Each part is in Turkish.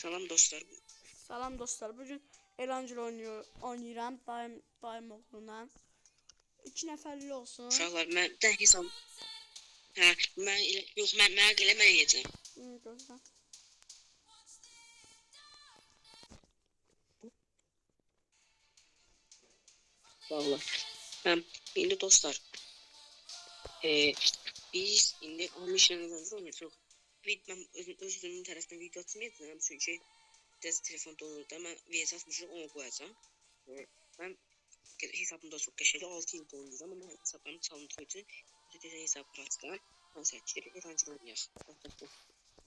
Salam dostlar. Salam dostlar. Bugün Eğlenceli oynayıram dayım oğluna. 2 nəfərli olsun. Uşaqlar mən də hesab. Hə, mən yox mən elə mən yeyəcəm. Gözlə. Vallahi. Həm indi dostlar. Biz indi almışıq oynayırıq. Mən özümün tərəfindən video atmayacağam çünki dərs telefon dolurdu. Mən VS atmışıq, onu qoyacağam. Mən hesabımda çox qəşəngdir. 6 il oynayıram amma hesabım çalındığı üçün təzə hesab açdım. Mən seçdim, eğlenceli oynayaq.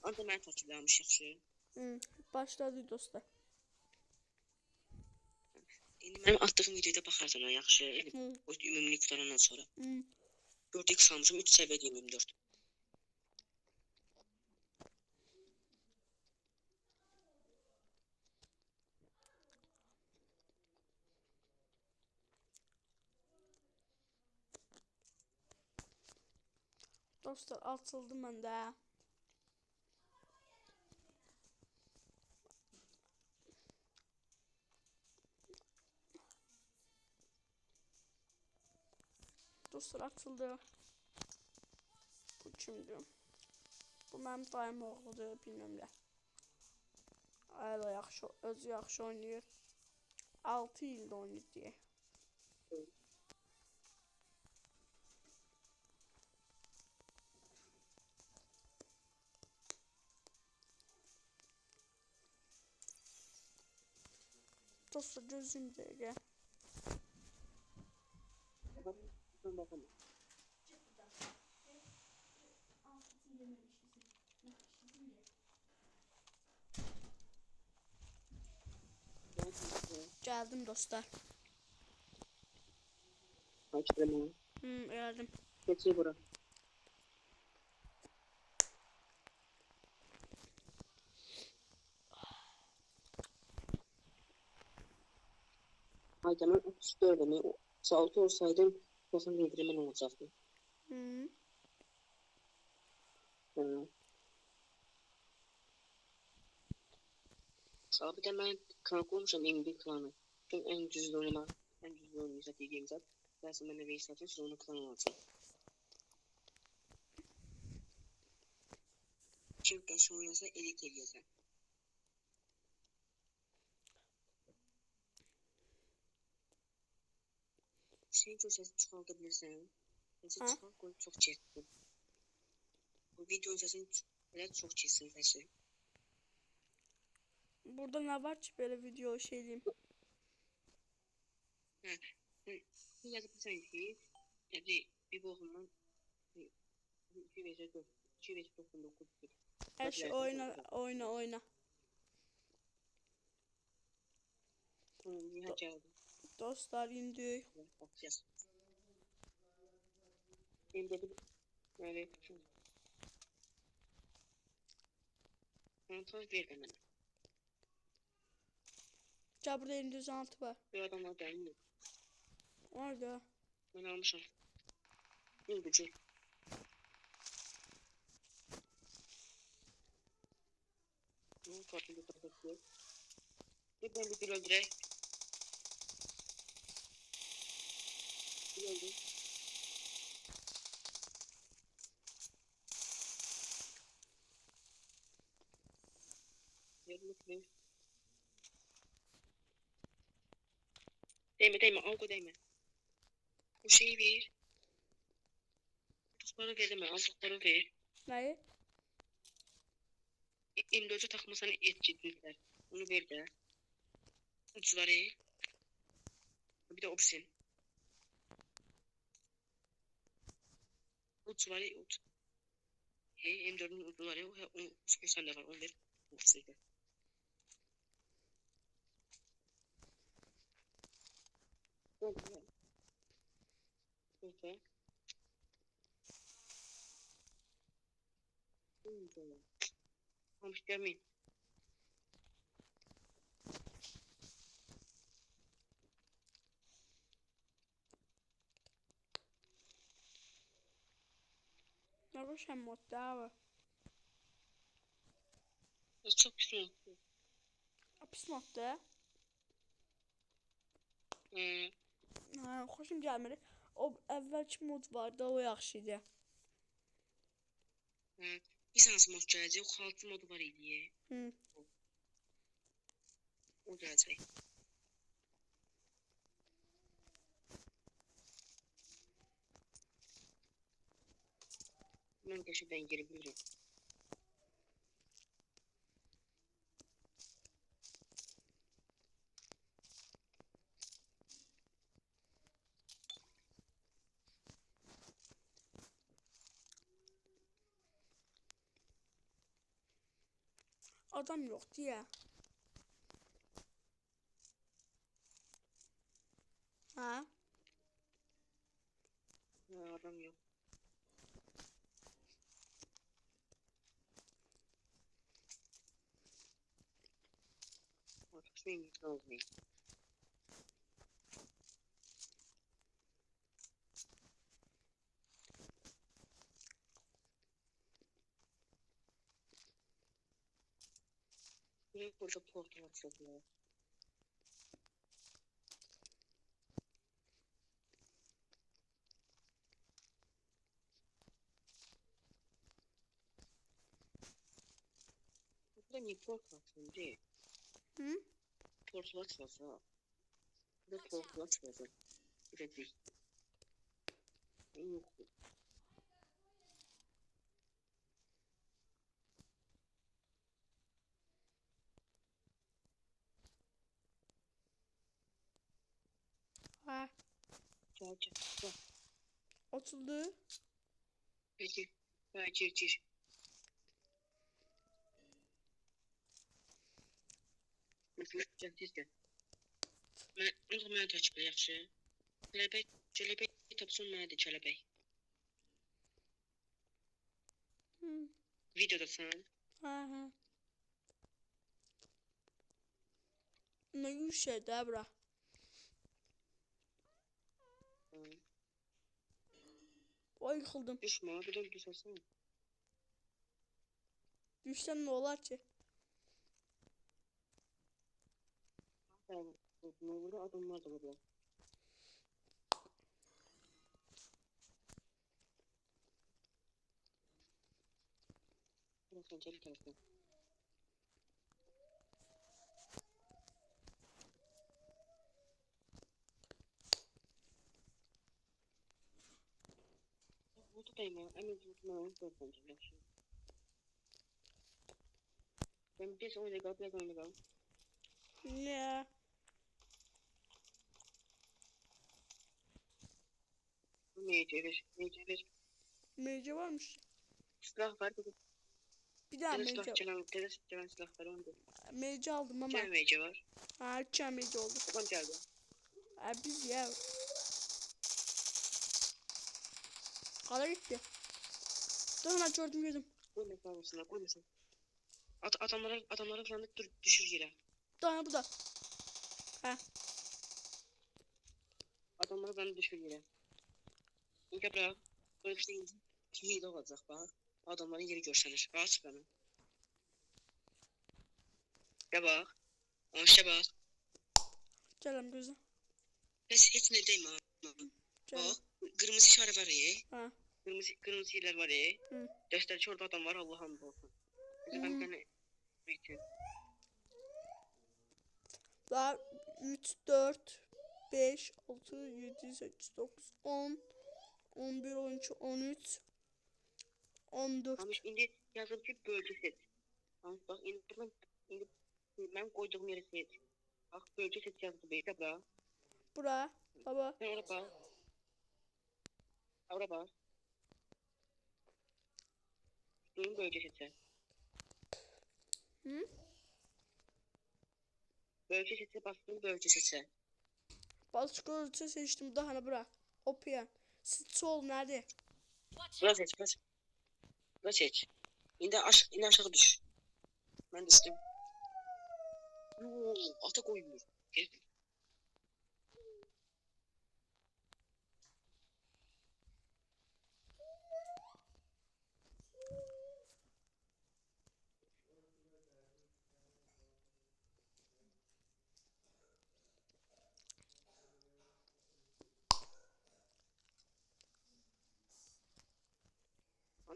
Ancaq mən takibləmiş yaxşı. Başladı dostlar. İndi mənim attığım videoda baxarsan yaxşı. O ümumi qutarandan sonra. Gördük salmışım 3 səviyyə 24. Dostlar açıldı məndə. Dostlar açıldı. Bu kimdir? Bu mənim dayım oğludur, bilməm nə. Ayla yaxşı, özü yaxşı oynayır. 6 ildə oynayır deyə. Dostlar gözüm dəqiqə. Bakalım. Gəldim dostlar. Açtım. Gəldim. Keçir bura. Aydanın 34'ünü 6 olsaydım bakın indirimin olacaktı. Abi de ben klan kurmuşum 21 klanı. Çünkü en düzgün oynama, en düzgün oynayacak diyeceğim zaten. Dersin ben de reis atayım sonra onu klan alacağım. Çünkü şu oynasa elit edeceğim. Sen çok sesini çıkartabilirsen. Sesini çıkart koy çok çektim. Bu videonun sesini çok çeksin sesi. Burada nə var ki belə video şeyliyim? Yazabilirsen ki yani bir boğumdan 299 Her şey oyna. Dostlar indi. Evet. Montaj ver de mənə. Gəl burada 206 var. Bir adamlar gəlmir. Orada. Mən almışam. İndici. Bu kapıyı kapatıyor. Bir ben bir öldürək. Bir öldür. Yerlik. Değme, algı değme. Bu şeyi ver. Aldıkları verme, aldıkları ver. Neyi? M4'e takmasan etçidirlər. Onu ver də. Uçları. Bir de opsiyon. Uçları uç. M4'ün uçları o sende var. Onu ver. Opsiyonu. Okay. Hoş geldin. Ne bu şey modda abi? Çok güzel oldu. Pis modda. Xoşum gəlmir. O əvvəlki mod vardı, o yaxşı idi. Bir hansı mod gələcək? O xalçı modu var idi. O gələcək. Mən qəşəngdən geri bilirəm. Adam yoxdur ya. Ha? Adam yox. Artıq şey imkan olmayın. Burada portal açılıyor. Burada niye portal açılıyor? Portal açılsa. Burada portal açılsa. Burada değil. Yok. Ha. Gel. Açıldı. Peki. Gir. Tez gel. Mən takip yaxşı. Çələbək tapsın mənə də çələbək. Videodasan. Ha. Ne yükseldi bura. Oy yıkıldım. Düşme, bir de düşersen. Düşsem ne olar ki? Burada adamlar da burada. Burası önceli tarafı. Buradayım ya. En azından onu gördüm. Ben bir oyuna kal, biraz oyuna kal. Ne? Meyce. Meyce varmış. Silah var dedi. Bir daha Silah meyce. Çalan silah var onda. Meyce aldım ama. Çay meyce var. Ha, çay meyce oldu. Tamam geldi. Ha, biz ya. Kala gitti. Dur hemen gördüm. Koyma kalmasınlar, koymasın. Adamlara falan düşür yere. Daha bu da. Ha. Adamlara falan düşür yere. İlk bırak. Böyle bir şey hile olacak bak. Adamların yeri görsənir. Aç bana. Ya bak. Aşağı bak. Gələm gözüm. Heç ne deyim ha. Bak. Kırmızı işarə var ya. Ha. Kırmızı yerler var ya. Göster ki orada adam var. Allah'ım olsun. Ben gene bütün. Daha 3, 4, 5, 6, 7, 8, 9, 10, 11, 12, 13, 14. Ama şimdi yazım ki bölge seç. Bak indi ben koyduğum yeri seç. Bak bölge seç yazdı beyde bura. Bura. Baba. Sen oraya bak. Oraya bak. Benim bölge seçe. Bölge seçe bastım bölge seçe. Balık çikolata seçtim daha hani bura. Hop ya. Sol nerede? Bura seç. Bura seç. İndi aşağı düş. Ben düştüm. Ata koymuyor. Gel.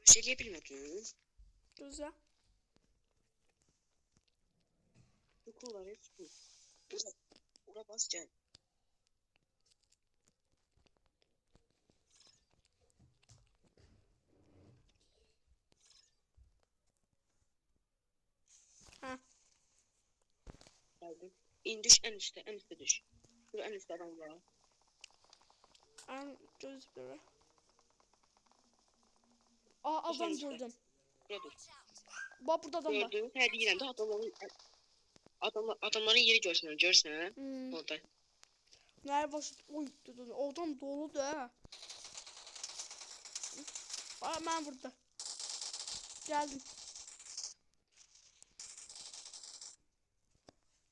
Bir şey diyebilmedim. Güzel. Sukul var ya sukul. Ura bas gel. Ha. Geldim. İn düş en üstte düş. Dur en üstte adam var. Ben göz biri. Aa adam gördüm. Burada dur. Bak burada adam var. Gördün. Her yerinde adamların yeri görsen ha. Hmm. Orada. Nerede başı? Oy dedim. Adam doludur ha. Aa ben burada. Geldim.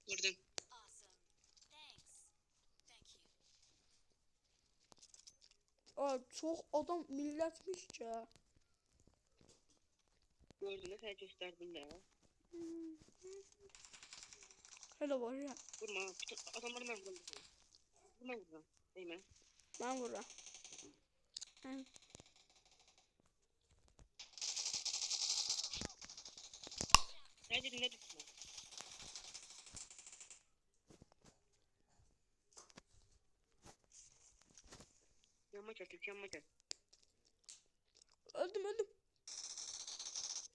Vurdum. Aa çok adam milletmiş ki. Gördün mü? Sen gösterdin de. Hele var ya. Vurma. Bütün adamları ben vurdum. Vurma. Değme. Ben vururum. Sadece dinle düşme. Yanma gel. Öldüm.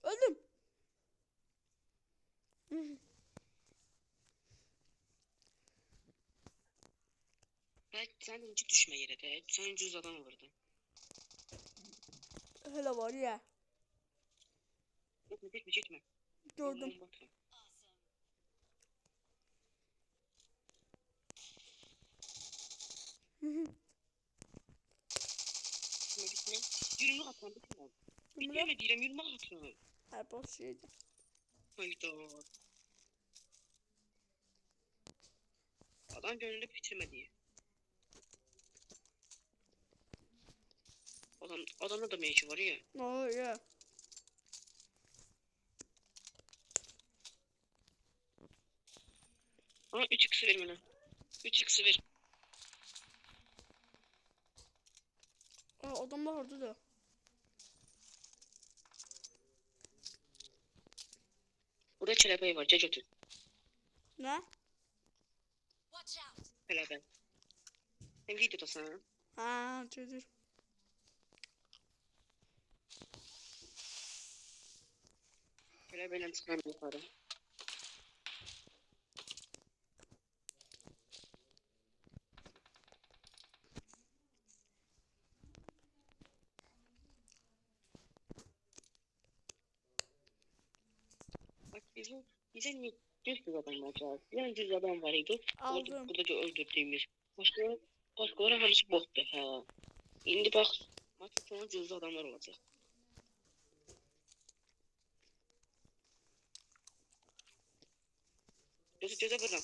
Öldüm. Sen de hiç düşme yere de. Sen cüz adam vurdun. Hele var ya. Gitme. Gördüm. Gitme. Yürüme atan bitme. Bitirme diyeceğim yürüme atan. Her boş şeydi. Hayda. Adam gönlünde bitirme diye. Adamda da meci var ya. Oh ya. Aa 3x ver bana. 3x ver. Aa adam da orada da. Burada çelebeği var. Götür. Ne? Çelebeği. Sen videodasın ha. Ha çözdür. Çelebeğiyle çıkan yukarı. Bak bize niye düz adam var? Yani düz adam var idi. Aldım. Burada da öldürdüğümüz. Başkaları hamısı botdu ha. İndi bax. Maçın sonu düz adamlar olacaq. Gözə vururam.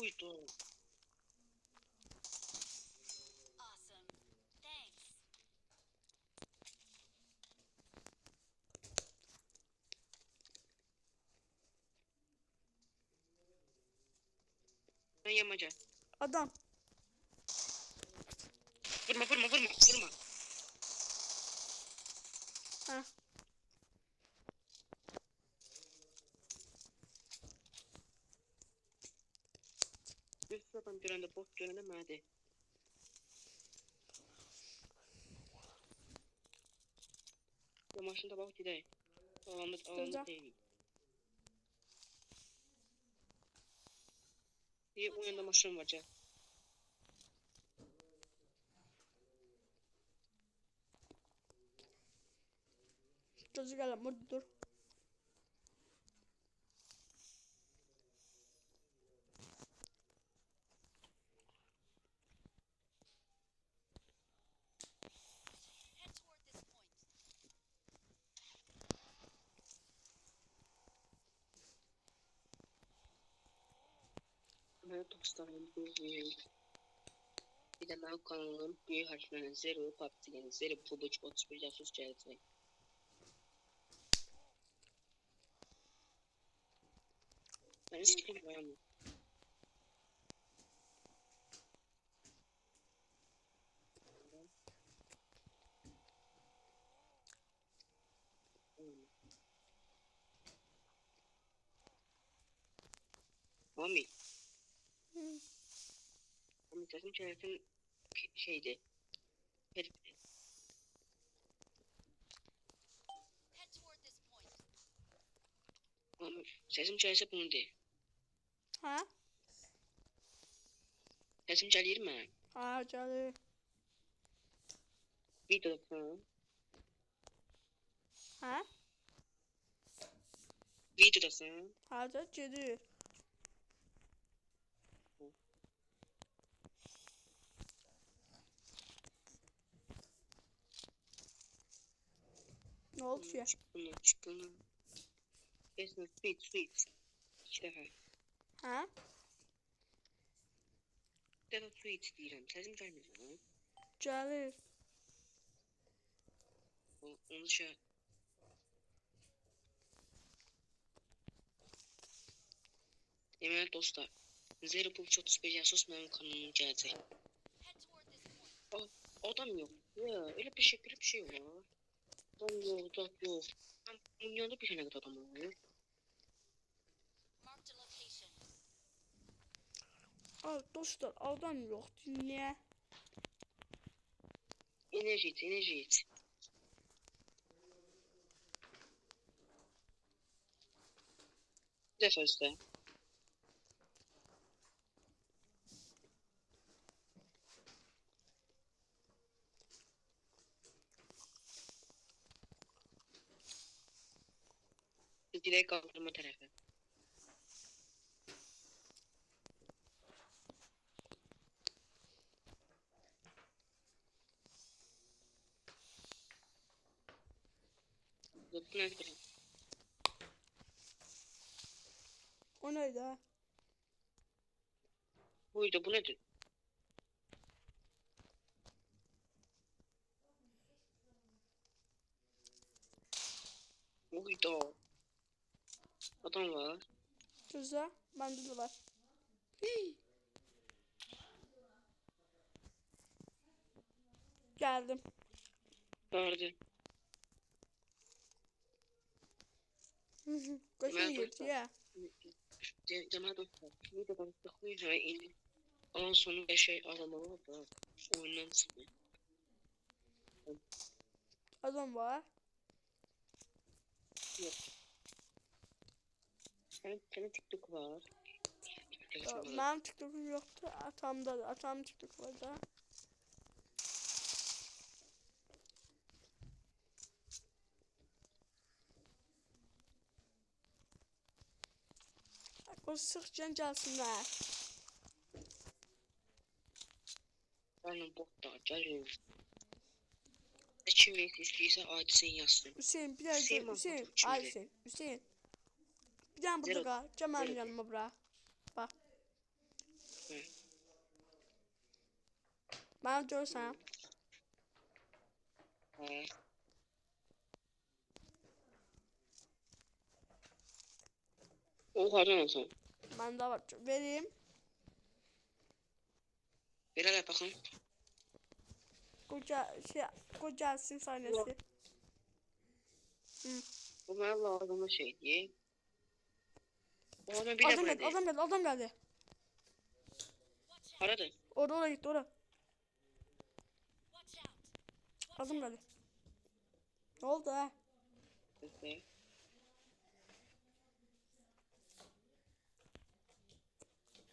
Uydu. Ben yamaca. Adam. Vurma. Ha. Düz adam görəndə, bot görəndə mənə de. Ya maşında bax gedək. Alanda deyil. İyi, o yanda maşın var, gəl. Gözü gelin burada dur. Mən dostlarım, bir də mənim kanalım büyük harflərlə Zero, PUBG, yəni Zero, Pubuc, 31 casus gələcək. Ben hiç kim var mı? devam et. Hı. Ama sesim çerçevesin şeydi. Herif. Ama sesim çerçeve bunu değil. Ha? Sesim çelir mi? Ha canım. Videodasın. Ha? Videodasın. Ha da gelir. Ne oldu ki? Çıkını. Kesin sweet. 2 defa. Ha? 2 defa sweet deyirəm. Sesim gəlmir sana. Gelir. Onu şey. Deməli dostlar. Zero Pulse 35 Yasos mənim kanalım gələcək. Adam yok. Ya öyle bir şey var. Adam yok. Ben dünyada bir tane adam var. Aa, dostlar adam yok. Niye? Enerji iç. Bir defa üstte. Direkt kaldırma tarafı. Bu nedir? O neydi ha? Buydu bu nedir? Buydu o. Adam var. Güzel. Bende de var. Hii. Geldim. Vardı. Kaçın yedi ya. Cemal dostlar. Videodan sıkılınca indi. Ondan sonra bir şey alamalı da. Oyundan çıktı. Adam var. Yok. Senin TikTok var. Benim TikTok'um yoktu. Atamda da. Atam TikTok var da. Bak o sıkcan gelsinler. Benim botlar geliyor. Kim istəyirsə adisini yazsın. Hüseyin bir tane Hüseyin Hüseyin. Mahmutov kimdir? Ay Hüseyin. Hüseyin. Bir tane burada Zero. kal. Cemal'in Zero. yanıma bırak. Bak. Hı. Bana görsen. He. O hardan alsın? Ben de var. Vereyim. Bir hele bakın. Kocasin sahnesi. Hı. Bu bana lazım şey diye. O adam bile Adam geldi. burada. Adam geldi. Adam geldi. Aradı. Oraya gitti oraya. Adam geldi. Ne oldu ha? Okay.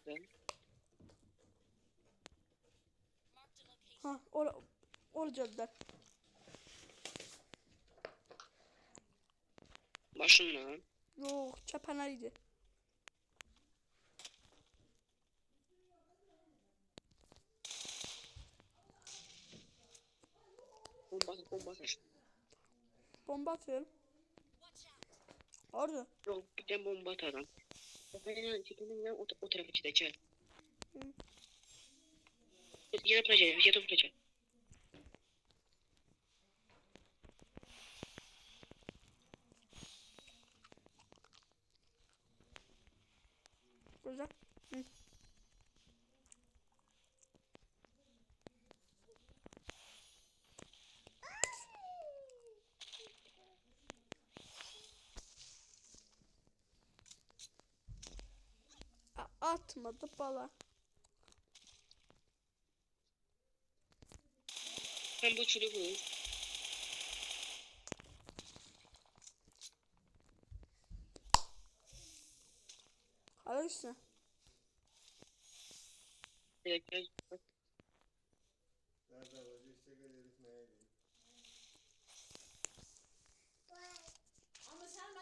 Güzel. Ha oraya geldiler. Başınla. Yok çapanaydı. Bomba atar. Bomba atıyorum. Orada. Yok bir tane bomba atarım. Çekilin o tarafa gidecek. Hı. Yine vuracak. Güzel. Hı. Atmadı bala. Ben bu çürü bu. Karıştı. Direkt gel.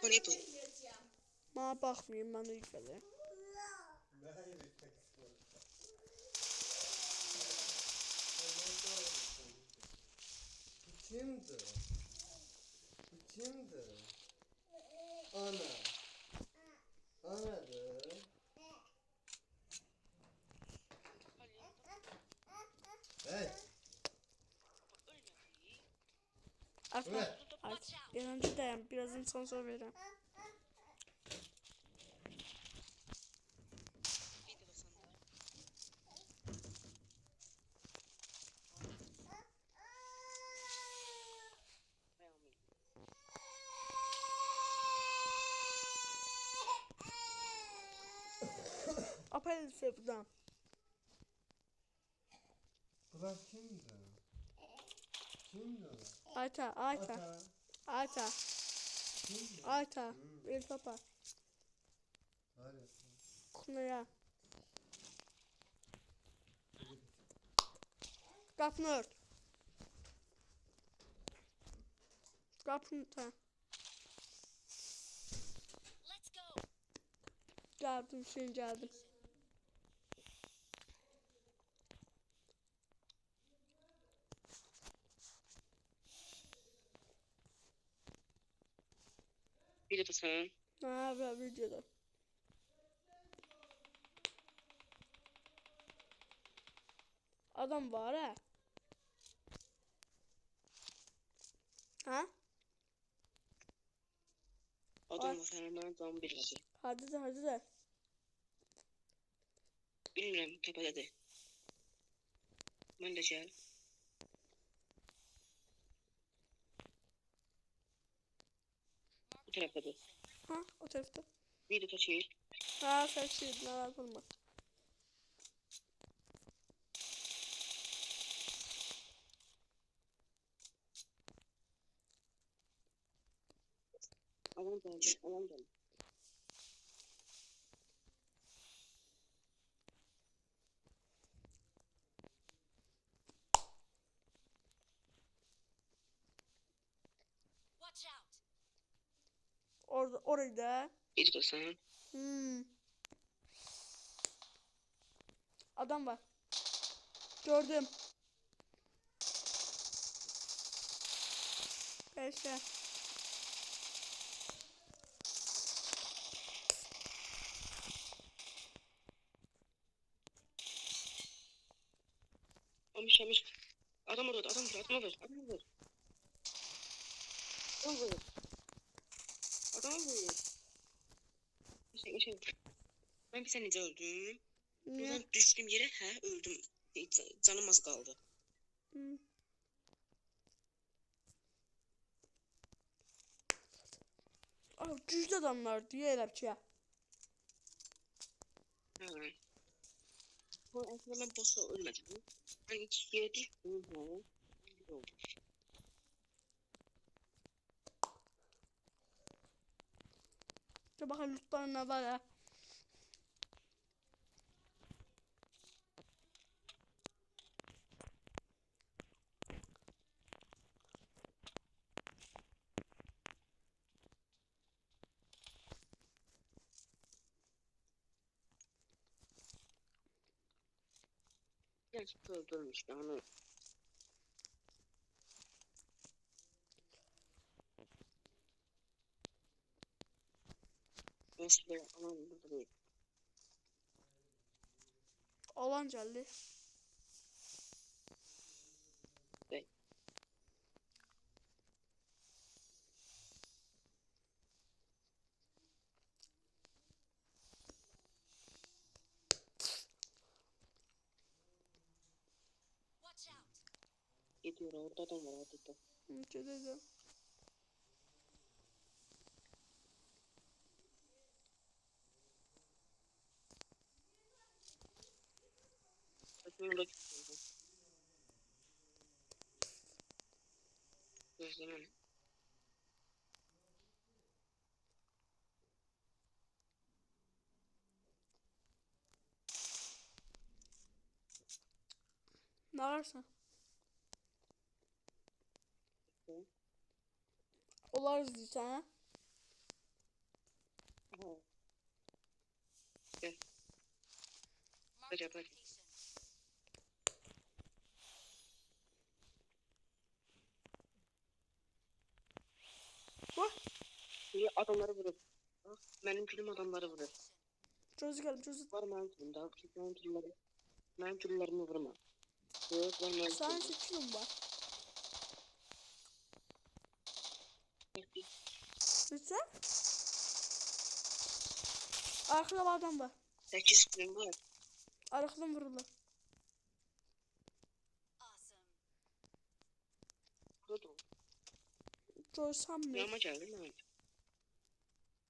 Bu ne bu? Bana bakmayayım ben ilk kere. Kimdi? Kimdi? Ana. Anadır. Hey. Artık yabancı dayan. Biraz insan sonra veririm. Apel buradan. Ulan kimdi? Kimdi o? Ayta. Ata. Kimdi? Ayta. Bir papa. Hadi. Kunaya. Kapını ört. Kapını ta. Geldim şimdi geldim. Bir de bu sen. Ha ben videoda. Adam var ha. Ha? Adam var hemen adam bilirdi. Hadi de. Bilmirəm, təpədədir. Mən də gəl. Bu tərəfdədir. Ha o tarafta. Bir də çəkil. Ha sen şey ne yapılma. Adam gəldi, adam gəldi. Orayı da. Bir də sən. Adam var. Gördüm. Beşler. Amış. Adam orada, adam vur. Adam vur. Şey. Ben bir sen necə öldüm? Niye? Buradan düşdüm yerə, öldüm. Canım az qaldı. Cüzde adamlar diye elepçiye. Bu aslında ben bossa ölmedim. Ben iki yere düştüm. İşte bakın lootlarına var ya. Gerçekten öldürmüş yani. Eşle aman burada değil. Olan geldi. Değil. Gidiyor orada adam var orada. Ne dedim? Bunu da gözlemem. Ne varsa. Onlar izleyeceksin ha. Gel. Hadi. Bak. Niye adamları vurur? Bak, benim külüm adamları vurur. Çözü geldim çözü. Var benim külüm daha. Benim külümleri. Benim külümlerimi vurma. Yok var benim Sen külüm. seçiyorum bak. Lütfen. Arkada bir adam var. 8 külüm var. Arkadan vururlar. Burada da. Çözü sanmıyorum. Yanıma geldi mi?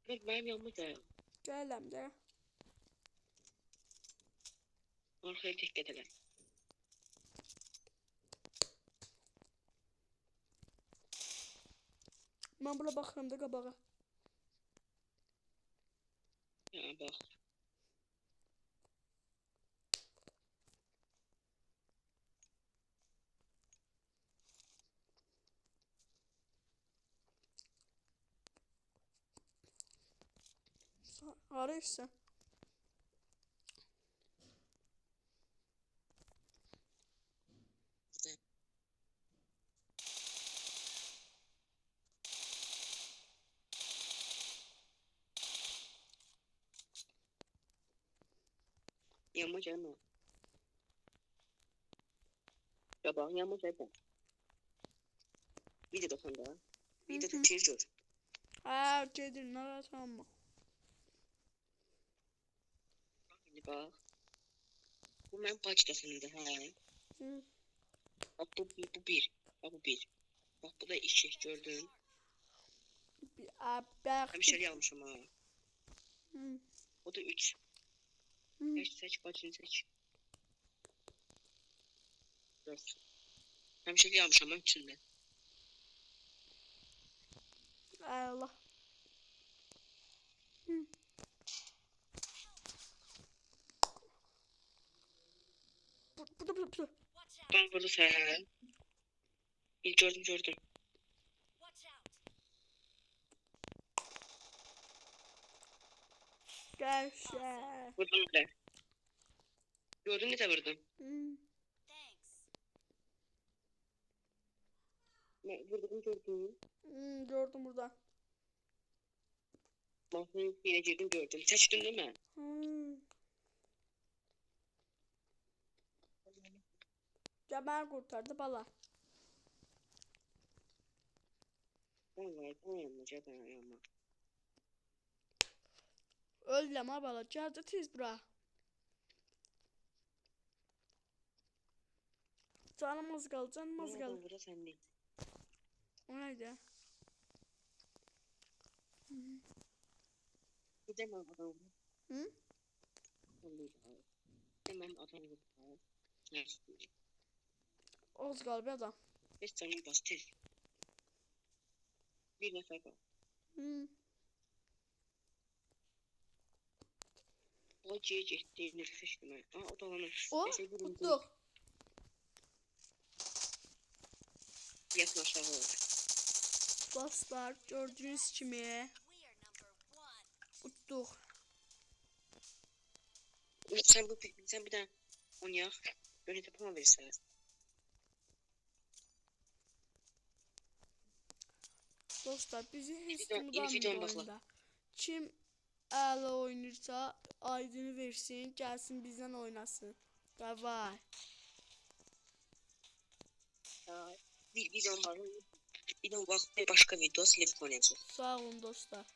Evet benim yanıma geldi. Geldim de. Arkaya tek edelim. Ben buna bakarım da kabağa. Ya bak. Arıyorsun. Yanıma gelme. Ya bak yanıma gelme. Bir de dokanda. Bir de tutuyor. Haa dedim ne var tamam. Şimdi bak. Bu benim paçkasında ha. Hı. Bak bu bir. Bak bu bir. Bak bu da iki gördün. Bak. Hemşeri almışım ha. Hı. O da 3. Hı. Seç bacını seç. 4. Hemşeri almışım ben içinde. Ay Allah. Hı. Bu. Ben burada sen. İlk gördüm. Gevşek. Vurdum bile. Gördün ne de vurdum. Hı. Ne vurdum gördüm. Hı, gördüm burada. Mahmut yine girdim gördüm. Seçtin değil mi? Hı. Cemal kurtardı bala. Vallahi ben yanmayacağım ben yanma. Öldüm ha bala. Geldi tez bura. Canım az kaldı. Adam burada sen değil. O neydi? Gidemem adam vurdu. Hı? Hemen adam vurdu. Nerede? Az kaldı bir adam. 5 saniye bas tez. Bir nefer var. Hı. O ciğer değildir seçtim. Aa o da onun. O tuttu. Yakın aşağı olur. Dostlar gördüğünüz kimi tuttuk. Sen bir daha oynayak. Böyle yapama verirsen. Dostlar bizi hiç İlk videoya unutmayın bakla. oyunda. Kim əla oynayırsa aydını versin, gelsin bizden oynasın. Bye bye. Bir videom var. Videom başka video silip oynayacağım. Sağ olun dostlar.